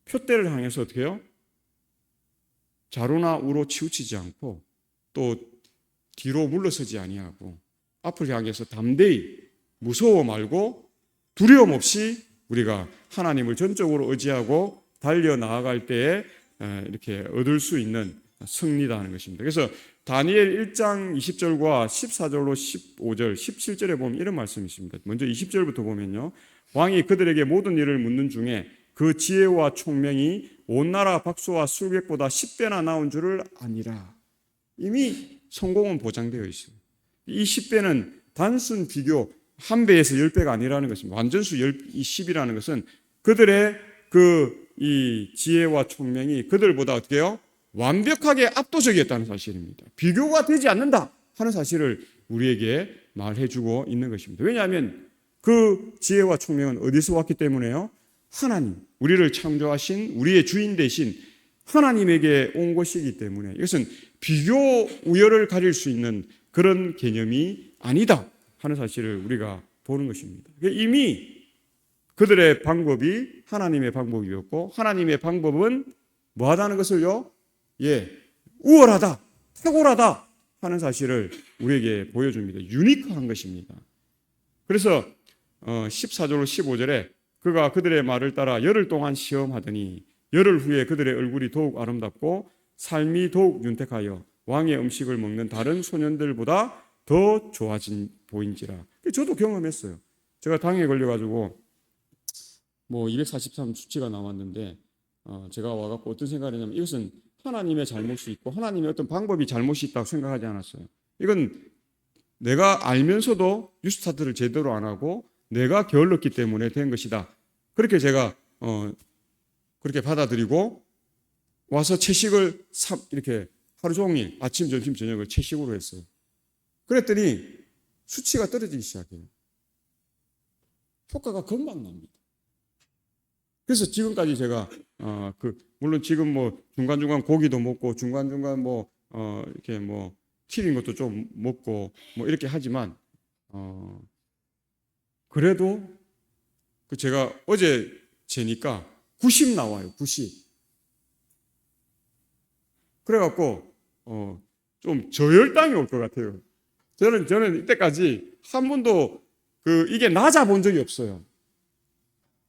표대를 향해서 어떻게 해요? 좌로나 우로 치우치지 않고 또 뒤로 물러서지 아니하고 앞을 향해서 담대히 무서워 말고 두려움 없이 우리가 하나님을 전적으로 의지하고 달려 나아갈 때에 이렇게 얻을 수 있는 승리다 하는 것입니다. 그래서 다니엘 1장 20절과 14절로 15절, 17절에 보면 이런 말씀이 있습니다. 먼저 20절부터 보면요. 왕이 그들에게 모든 일을 묻는 중에 그 지혜와 총명이 온 나라 박수와 술객보다 10배나 나온 줄을 아니라. 이미 성공은 보장되어 있어요. 이 10배는 단순 비교 1배에서 10배가 아니라는 것입니다. 완전수 10이라는 것은 그들의 이 지혜와 총명이 그들보다 어떻게 해요? 완벽하게 압도적이었다는 사실입니다. 비교가 되지 않는다 하는 사실을 우리에게 말해주고 있는 것입니다. 왜냐하면 그 지혜와 총명은 어디서 왔기 때문에요? 하나님, 우리를 창조하신 우리의 주인 되신 하나님에게 온 것이기 때문에 이것은 비교 우열을 가릴 수 있는 그런 개념이 아니다 하는 사실을 우리가 보는 것입니다. 이미 그들의 방법이 하나님의 방법이었고 하나님의 방법은 뭐하다는 것을요? 우월하다, 탁월하다 하는 사실을 우리에게 보여줍니다. 유니크한 것입니다. 그래서 14절로 15절에 그가 그들의 말을 따라 열흘 동안 시험하더니 열흘 후에 그들의 얼굴이 더욱 아름답고 삶이 더욱 윤택하여 왕의 음식을 먹는 다른 소년들보다 더 좋아진 보인지라. 저도 경험했어요. 제가 당에 걸려가지고 뭐 243 수치가 나왔는데 제가 와갖고 어떤 생각을 했냐면 이것은 하나님의 잘못이 있고 하나님의 어떤 방법이 잘못이 있다고 생각하지 않았어요. 이건 내가 알면서도 뉴스타트를 제대로 안 하고 내가 게을렀기 때문에 된 것이다. 그렇게 제가 그렇게 받아들이고 와서 채식을 이렇게 하루 종일 아침, 점심, 저녁을 채식으로 했어요. 그랬더니 수치가 떨어지기 시작해요. 효과가 금방 납니다. 그래서 지금까지 제가 물론 지금 뭐 중간중간 고기도 먹고 중간중간 이렇게 튀긴 것도 좀 먹고 이렇게 하지만 그래도 제가 어제 재니까 90 나와요. 90. 그래갖고 좀 저혈당이 올 것 같아요. 저는 이때까지 한 번도 이게 낮아 본 적이 없어요.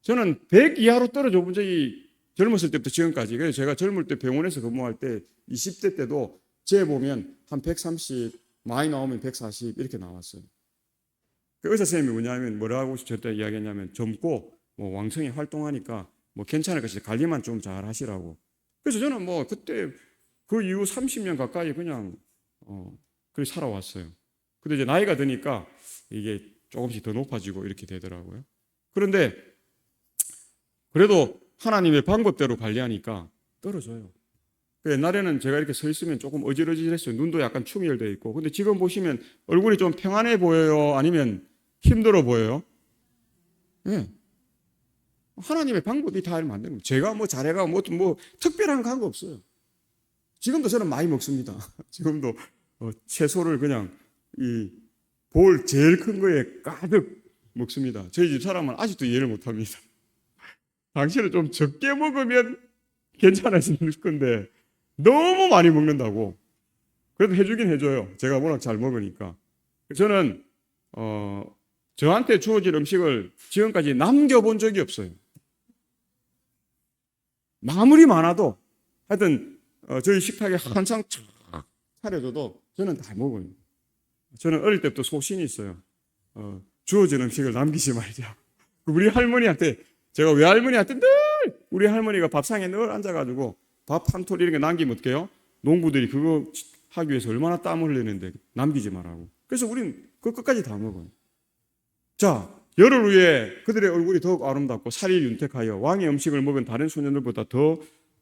저는 100 이하로 떨어져 본 적이 젊었을 때부터 지금까지. 그래서 제가 젊을 때 병원에서 근무할 때 20대 때도 재보면 한 130, 많이 나오면 140 이렇게 나왔어요. 그 의사 선생님이 뭐라고 저때 이야기했냐면 젊고 왕성히 활동하니까 괜찮을 것이다. 관리만 좀 잘 하시라고. 그래서 저는 그때 그 이후 30년 가까이 그냥 그렇게 살아왔어요. 근데 이제 나이가 드니까 이게 조금씩 더 높아지고 이렇게 되더라고요. 그런데 그래도 하나님의 방법대로 관리하니까 떨어져요. 옛날에는 제가 이렇게 서 있으면 조금 어질어질했어요. 눈도 약간 충혈되어 있고. 근데 지금 보시면 얼굴이 좀 평안해 보여요? 아니면 힘들어 보여요? 네. 하나님의 방법이 다 만드는 거예요. 제가 잘해가 특별한 거 한 거 없어요. 지금도 저는 많이 먹습니다. 지금도 채소를 그냥 이 볼 제일 큰 거에 가득 먹습니다. 저희 집 사람은 아직도 이해를 못 합니다. 당신은 좀 적게 먹으면 괜찮아질 건데 너무 많이 먹는다고. 그래도 해주긴 해줘요. 제가 워낙 잘 먹으니까. 저는 저한테 주어진 음식을 지금까지 남겨본 적이 없어요. 마무리 많아도 하여튼 저희 식탁에 항상 차려줘도 저는 다 먹어요. 저는 어릴 때부터 소신이 있어요. 주어진 음식을 남기지 말자. 우리 할머니한테 제가 외할머니한테 늘 우리 할머니가 밥상에 늘 앉아가지고 밥 한 톨 이런 거 남기면 어떡해요? 농부들이 그거 하기 위해서 얼마나 땀을 흘리는데 남기지 말라고. 그래서 우린 그 끝까지 다 먹어요. 자, 열흘 후에 그들의 얼굴이 더욱 아름답고 살이 윤택하여 왕의 음식을 먹은 다른 소년들보다 더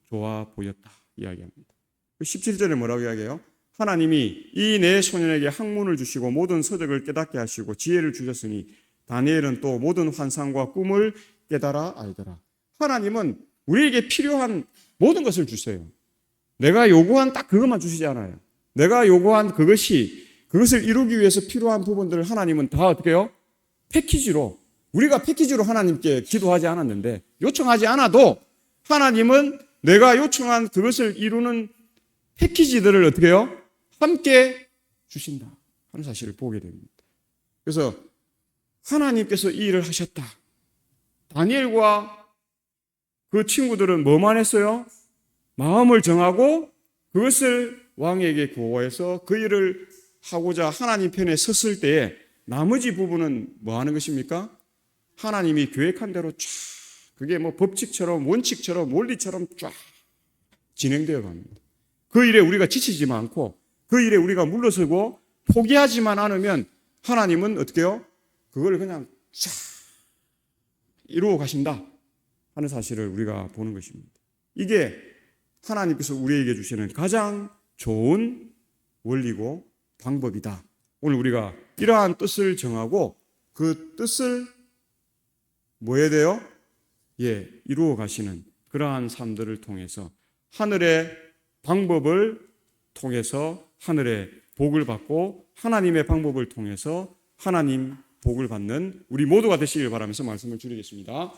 좋아 보였다 이야기합니다. 17절에 뭐라고 이야기해요? 하나님이 이 네 소년에게 학문을 주시고 모든 서적을 깨닫게 하시고 지혜를 주셨으니 다니엘은 또 모든 환상과 꿈을 깨달아 알더라. 하나님은 우리에게 필요한 모든 것을 주세요. 내가 요구한 딱 그것만 주시지 않아요. 내가 요구한 그것을 이루기 위해서 필요한 부분들을 하나님은 다 어떻게 해요? 패키지로, 우리가 패키지로 하나님께 기도하지 않았는데 요청하지 않아도 하나님은 내가 요청한 그것을 이루는 패키지들을 어떻게 해요? 함께 주신다 하는 사실을 보게 됩니다. 그래서 하나님께서 이 일을 하셨다. 다니엘과 그 친구들은 뭐만 했어요? 마음을 정하고 그것을 왕에게 보고해서 그 일을 하고자 하나님 편에 섰을 때에 나머지 부분은 뭐 하는 것입니까? 하나님이 계획한 대로 쫙, 그게 뭐 법칙처럼 원칙처럼 원리처럼 쫙 진행되어 갑니다. 그 일에 우리가 지치지만 않고 그 일에 우리가 물러서고 포기하지만 않으면 하나님은 어떻게 해요? 그걸 그냥 쫙 이루어 가신다 하는 사실을 우리가 보는 것입니다. 이게 하나님께서 우리에게 주시는 가장 좋은 원리고 방법이다. 오늘 우리가 이러한 뜻을 정하고 그 뜻을 뭐 해야 돼요? 이루어 가시는 그러한 삶들을 통해서 하늘의 방법을 통해서 하늘의 복을 받고 하나님의 방법을 통해서 하나님 복을 받는 우리 모두가 되시길 바라면서 말씀을 줄이겠습니다.